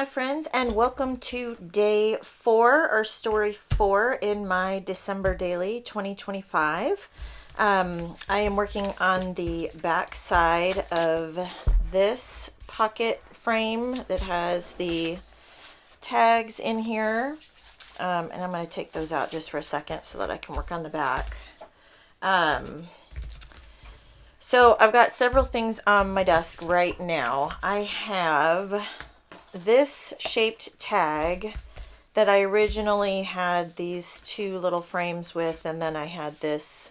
Hi friends, and welcome to day 4 or story 4 in my December daily 2025. I am working on the back side of this pocket frame that has the tags in here. And I'm going to take those out just for a second so that I can work on the back. So I've got several things on my desk right now. I have this shaped tag that I originally had these two little frames with, and then I had this,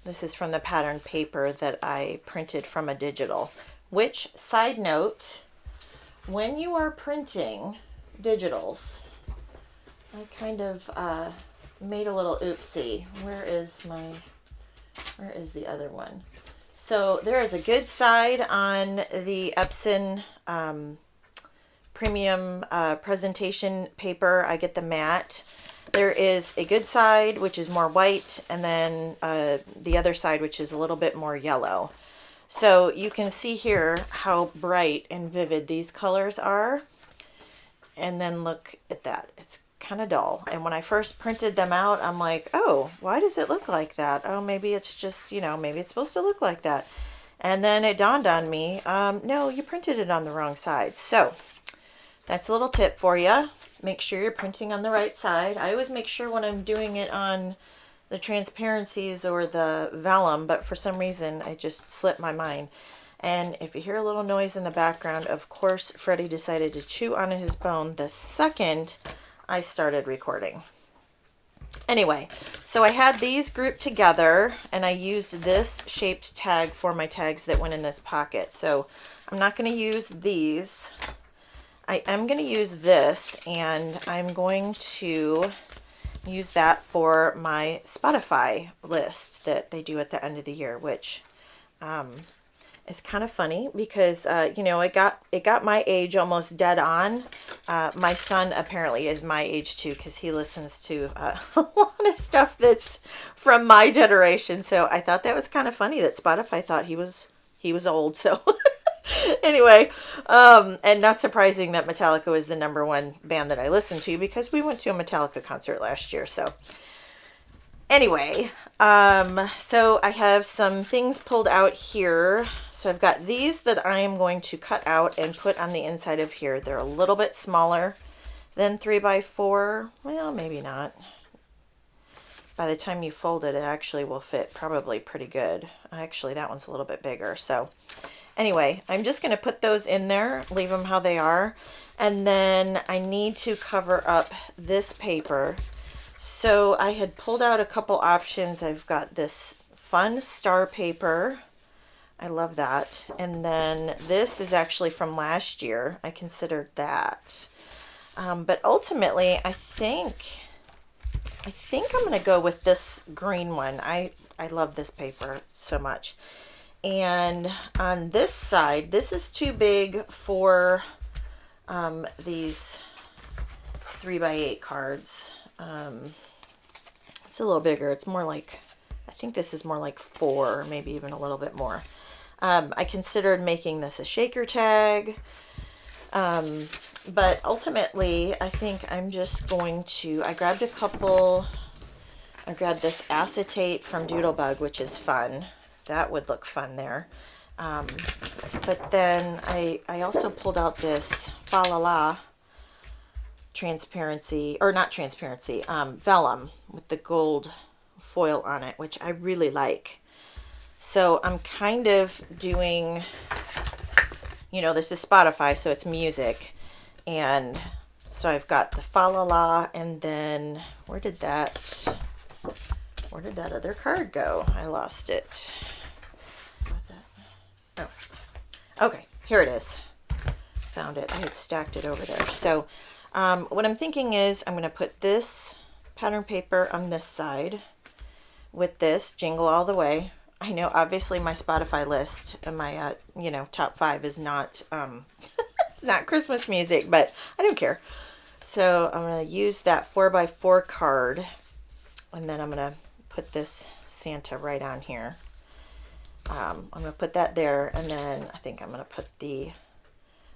this is from the pattern paper that I printed from a digital, which, side note, when you are printing digitals, I kind of made a little oopsie. Where is the other one? So there is a good side on the Epson premium presentation paper. I get the matte. There is a good side, which is more white, and then the other side, which is a little bit more yellow. So you can see here how bright and vivid these colors are. And then look at that. It's kind of dull. And when I first printed them out, I'm like, oh, why does it look like that? Oh, maybe it's just, maybe it's supposed to look like that. And then it dawned on me, no, you printed it on the wrong side. So that's a little tip for you. Make sure you're printing on the right side. I always make sure when I'm doing it on the transparencies or the vellum, but for some reason I just slipped my mind. And if you hear a little noise in the background, of course, Freddie decided to chew on his bone the second I started recording. Anyway, so I had these grouped together, and I used this shaped tag for my tags that went in this pocket. So I'm not going to use these. I am going to use this, and I'm going to use that for my Spotify list that they do at the end of the year, which it's kind of funny because, it got my age almost dead on. My son apparently is my age too, because he listens to a lot of stuff that's from my generation. So I thought that was kind of funny that Spotify thought he was old. So anyway, and not surprising that Metallica was the number one band that I listened to, because we went to a Metallica concert last year. So anyway, so I have some things pulled out here. So I've got these that I am going to cut out and put on the inside of here. They're a little bit smaller than 3x4. Well, maybe not. By the time you fold it, it actually will fit probably pretty good. Actually, that one's a little bit bigger. So anyway, I'm just going to put those in there, leave them how they are. And then I need to cover up this paper. So I had pulled out a couple options. I've got this fun star paper. I love that. And then this is actually from last year. I considered that. But ultimately, I think I'm going to go with this green one. I love this paper so much. And on this side, this is too big for these 3x8 cards. It's a little bigger. It's more like, I think this is more like 4, maybe even a little bit more. I considered making this a shaker tag, but ultimately I think I'm just going to, I grabbed this acetate from Doodlebug, which is fun. That would look fun there. But then I also pulled out this Fa La La transparency, or not transparency, vellum with the gold foil on it, which I really like. So I'm kind of doing, this is Spotify, so it's music. And so I've got the Fa La La, and then where did that other card go? I lost it. Oh, okay, here it is. Found it. I had stacked it over there. So what I'm thinking is I'm going to put this pattern paper on this side with this Jingle All the Way. I know obviously my Spotify list and my top 5 is not it's not Christmas music, but I don't care. So I'm going to use that 4x4 card, and then I'm going to put this Santa right on here. I'm going to put that there, and then I think I'm going to put the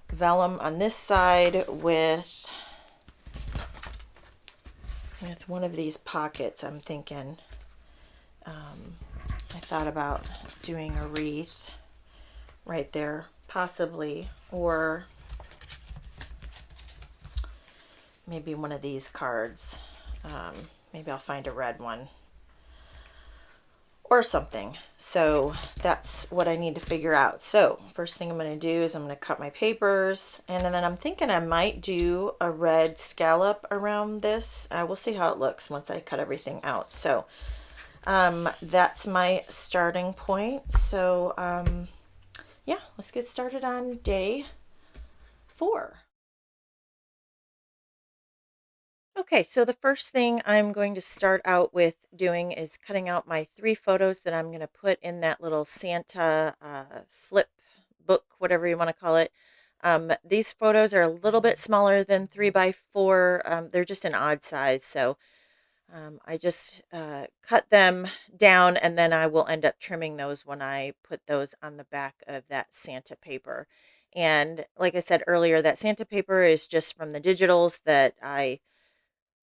vellum on this side with one of these pockets. I'm thinking, I thought about doing a wreath right there, possibly, or maybe one of these cards. Maybe I'll find a red one or something. So that's what I need to figure out. So first thing I'm going to do is I'm going to cut my papers, and then I'm thinking I might do a red scallop around this. We'll see how it looks once I cut everything out. So that's my starting point. So yeah, let's get started on day 4. Okay, so the first thing I'm going to start out with doing is cutting out my 3 photos that I'm going to put in that little Santa flip book, whatever you want to call it. These photos are a little bit smaller than 3 by 4. They're just an odd size, so I just cut them down, and then I will end up trimming those when I put those on the back of that Santa paper. And like I said earlier, that Santa paper is just from the digitals that I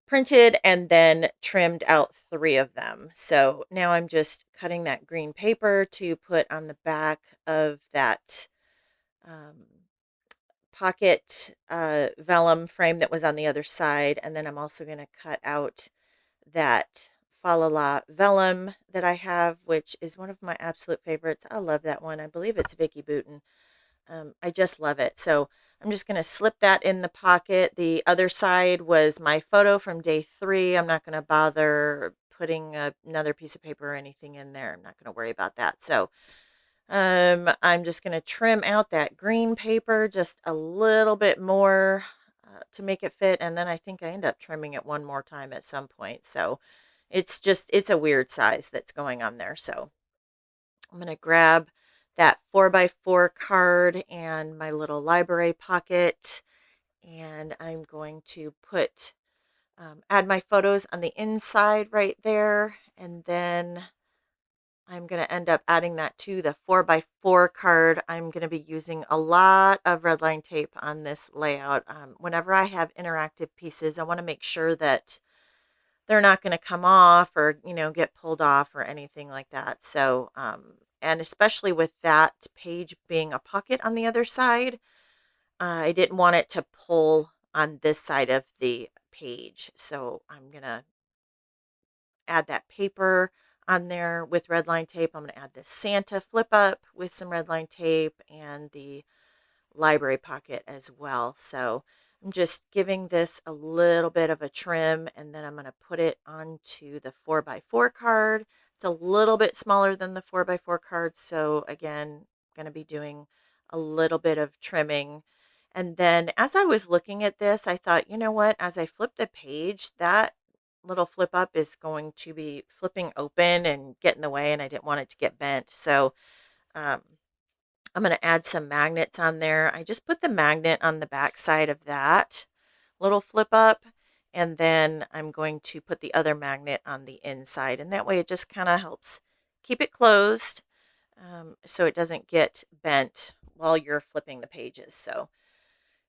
printed and then trimmed out 3 of them. So now I'm just cutting that green paper to put on the back of that um, pocket vellum frame that was on the other side. And then I'm also going to cut out that Fa La La vellum that I have, which is one of my absolute favorites. I love that one. I believe it's Vicky Bouton. I just love it. So I'm just going to slip that in the pocket. The other side was my photo from day 3. I'm not going to bother putting another piece of paper or anything in there. I'm not going to worry about that. So I'm just going to trim out that green paper just a little bit more to make it fit. And then I think I end up trimming it one more time at some point. So it's a weird size that's going on there. So I'm going to grab that 4 by 4 card and my little library pocket, and I'm going to add my photos on the inside right there, and then I'm going to end up adding that to the 4 by 4 card. I'm going to be using a lot of red line tape on this layout. Whenever I have interactive pieces, I want to make sure that they're not going to come off or get pulled off or anything like that. So and especially with that page being a pocket on the other side, I didn't want it to pull on this side of the page, so I'm going to add that paper on there with red line tape. I'm going to add this Santa flip up with some red line tape and the library pocket as well. So I'm just giving this a little bit of a trim, and then I'm going to put it onto the 4 by 4 card. It's a little bit smaller than the 4 by 4 card. So again, going to be doing a little bit of trimming. And then as I was looking at this, I thought, you know what, as I flip the page, that little flip up is going to be flipping open and get in the way, and I didn't want it to get bent. So um, I'm going to add some magnets on there. I just put the magnet on the back side of that little flip up, and then I'm going to put the other magnet on the inside, and that way it just kind of helps keep it closed, so it doesn't get bent while you're flipping the pages. So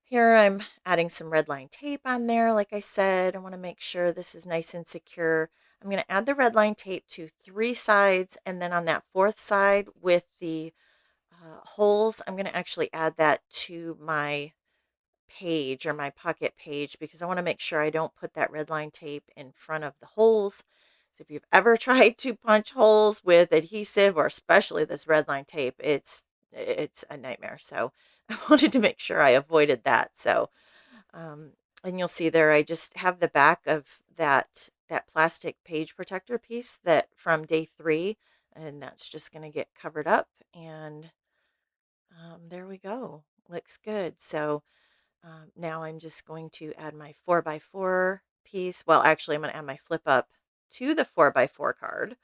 here I'm adding some red line tape on there. Like I said, I want to make sure this is nice and secure. I'm going to add the red line tape to 3 sides, and then on that 4th side with the holes, I'm going to actually add that to my page or my pocket page, because I want to make sure I don't put that red line tape in front of the holes. So if you've ever tried to punch holes with adhesive, or especially this red line tape, it's a nightmare. So I wanted to make sure I avoided that. So um, and you'll see there, I just have the back of that plastic page protector piece that from day 3, and that's just going to get covered up, and there we go. Looks good. So now I'm just going to add my 4 by 4 piece. Well, actually, I'm going to add my flip up to the 4 by 4 card.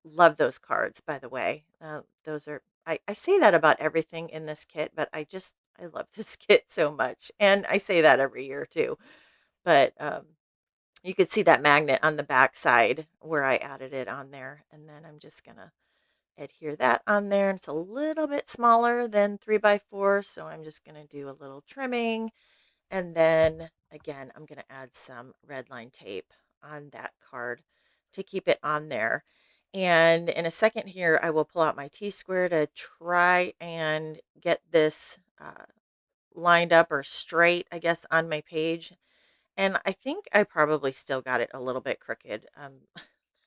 Love those cards, by the way. Those are, I say that about everything in this kit, but I love this kit so much. And I say that every year too. But you could see that magnet on the back side where I added it on there. And then I'm just going to adhere that on there. And it's a little bit smaller than 3x4, so I'm just going to do a little trimming. And then again, I'm going to add some red line tape on that card to keep it on there. And in a second here, I will pull out my T-square to try and get this lined up or straight, I guess, on my page. And I think I probably still got it a little bit crooked.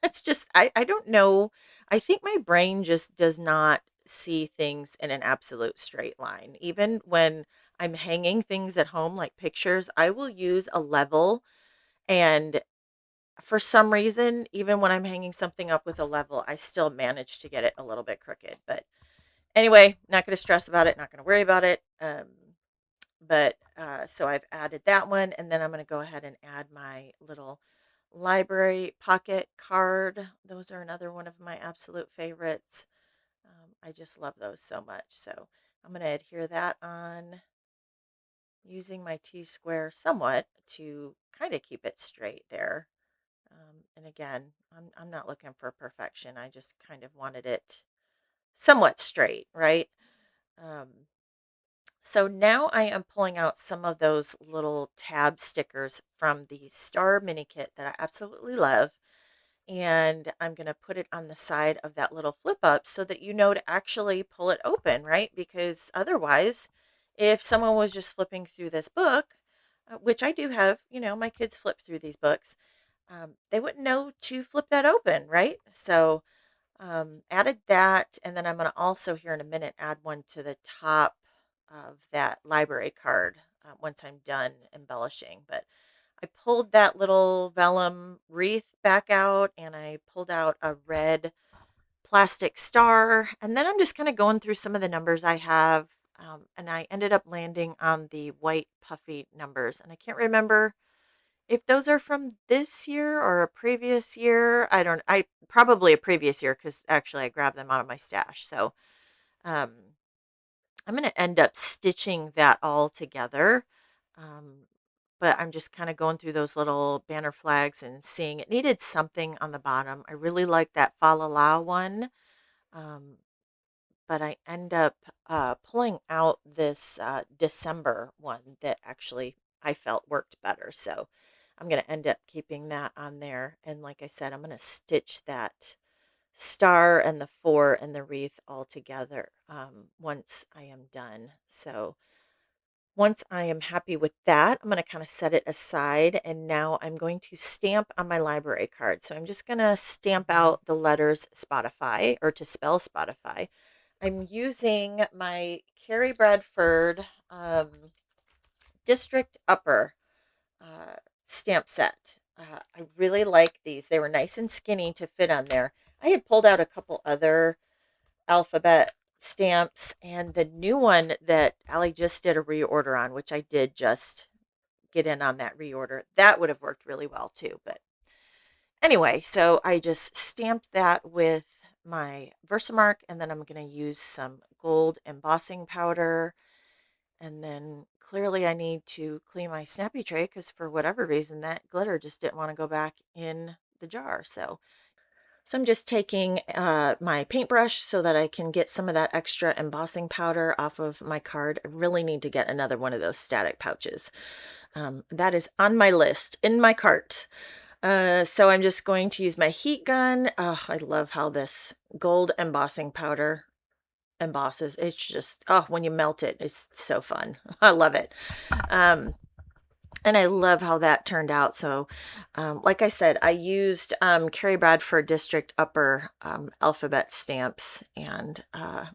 It's just, I don't know. I think my brain just does not see things in an absolute straight line. Even when I'm hanging things at home, like pictures, I will use a level. And for some reason, even when I'm hanging something up with a level, I still manage to get it a little bit crooked. But anyway, not going to stress about it, not going to worry about it. So I've added that one, and then I'm going to go ahead and add my little library pocket card. Those are another one of my absolute favorites. I just love those so much. So I'm going to adhere that on using my T-square somewhat to kind of keep it straight there. And again, I'm not looking for perfection. I just kind of wanted it somewhat straight, right? Um, So now I am pulling out some of those little tab stickers from the Star Mini Kit that I absolutely love. And I'm going to put it on the side of that little flip up so that you know to actually pull it open, right? Because otherwise, if someone was just flipping through this book, which I do have, my kids flip through these books, they wouldn't know to flip that open, right? So added that, and then I'm going to also here in a minute add one to the top of that library card once I'm done embellishing. But I pulled that little vellum wreath back out, and I pulled out a red plastic star, and then I'm just kind of going through some of the numbers I have, and I ended up landing on the white puffy numbers, and I can't remember if those are from this year or a previous year. I probably a previous year because actually I grabbed them out of my stash. So um, I'm going to end up stitching that all together. Um, but I'm just kind of going through those little banner flags and seeing it needed something on the bottom. I really like that Fa La La one. Um, but I end up pulling out this December one that actually I felt worked better. So I'm going to end up keeping that on there. And like I said, I'm going to stitch that star and the four and the wreath all together once I am done. So once I am happy with that, I'm going to kind of set it aside. And now I'm going to stamp on my library card. So I'm just going to stamp out the letters Spotify, or to spell Spotify. I'm using my Carrie Bradford District Upper uh, stamp set. I really like these. They were nice and skinny to fit on there. I had pulled out a couple other alphabet stamps, and the new one that Allie just did a reorder on, which I did just get in on that reorder, that would have worked really well too. But anyway, so I just stamped that with my Versamark, and then I'm going to use some gold embossing powder. And then clearly I need to clean my snappy tray because for whatever reason that glitter just didn't want to go back in the jar. So I'm just taking my paintbrush so that I can get some of that extra embossing powder off of my card. I really need to get another one of those static pouches. That is on my list in my cart. So I'm just going to use my heat gun. Oh, I love how this gold embossing powder embosses. It's just, oh, when you melt it, it's so fun. I love it. Um, and I love how that turned out. So, like I said, I used Carrie Bradford District Upper alphabet stamps, and I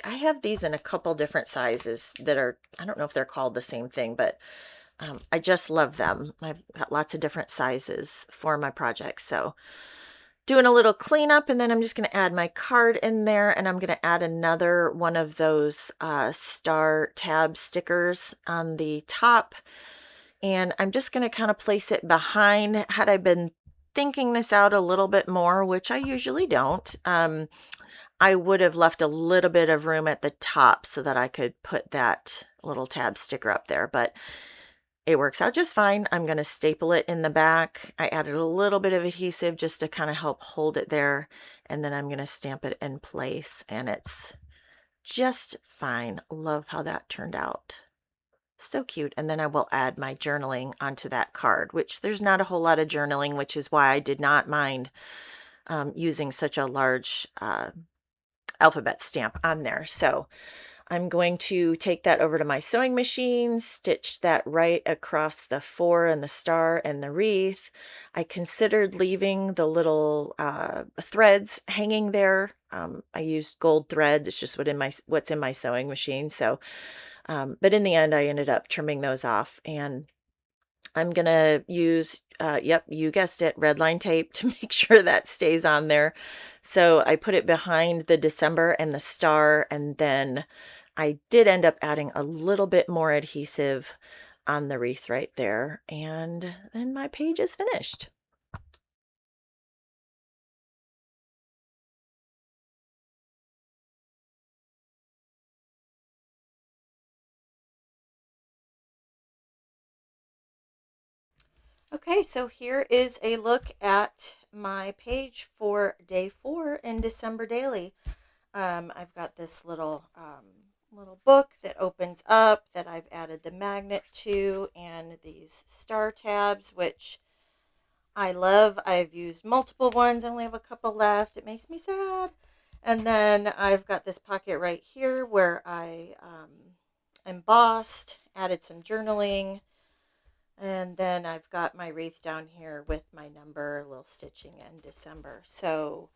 have these in a couple different sizes that are, I don't know if they're called the same thing, but I just love them. I've got lots of different sizes for my projects. So doing a little cleanup, and then I'm just going to add my card in there, and I'm going to add another one of those star tab stickers on the top. And I'm just going to kind of place it behind. Had I been thinking this out a little bit more, which I usually don't, I would have left a little bit of room at the top so that I could put that little tab sticker up there. But it works out just fine. I'm going to staple it in the back. I added a little bit of adhesive just to kind of help hold it there. And then I'm going to stamp it in place, and it's just fine. Love how that turned out. So cute. And then I will add my journaling onto that card, which there's not a whole lot of journaling, which is why I did not mind using such a large alphabet stamp on there. So I'm going to take that over to my sewing machine, stitch that right across the 4 and the star and the wreath. I considered leaving the little threads hanging there. I used gold thread. It's just what's in my sewing machine. So, but in the end, I ended up trimming those off, and I'm gonna use, yep, you guessed it, red line tape to make sure that stays on there. So I put it behind the December and the star, and then I did end up adding a little bit more adhesive on the wreath right there, and then my page is finished. Okay, so here is a look at my page for day 4 in December Daily. I've got this little book that opens up that I've added the magnet to, and these star tabs, which I love. I've used multiple ones. I only have a couple left. It makes me sad. And then I've got this pocket right here where I embossed, added some journaling, and then I've got my wreath down here with my number, a little stitching in December. So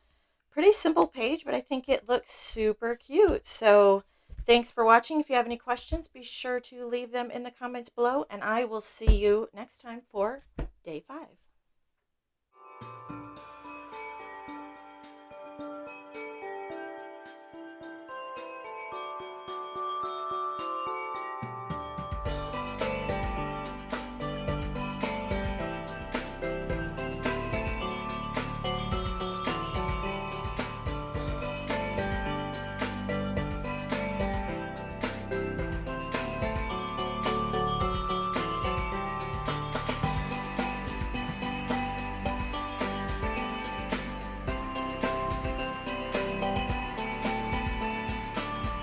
pretty simple page, but I think it looks super cute. So thanks for watching. If you have any questions, be sure to leave them in the comments below, and I will see you next time for day 5.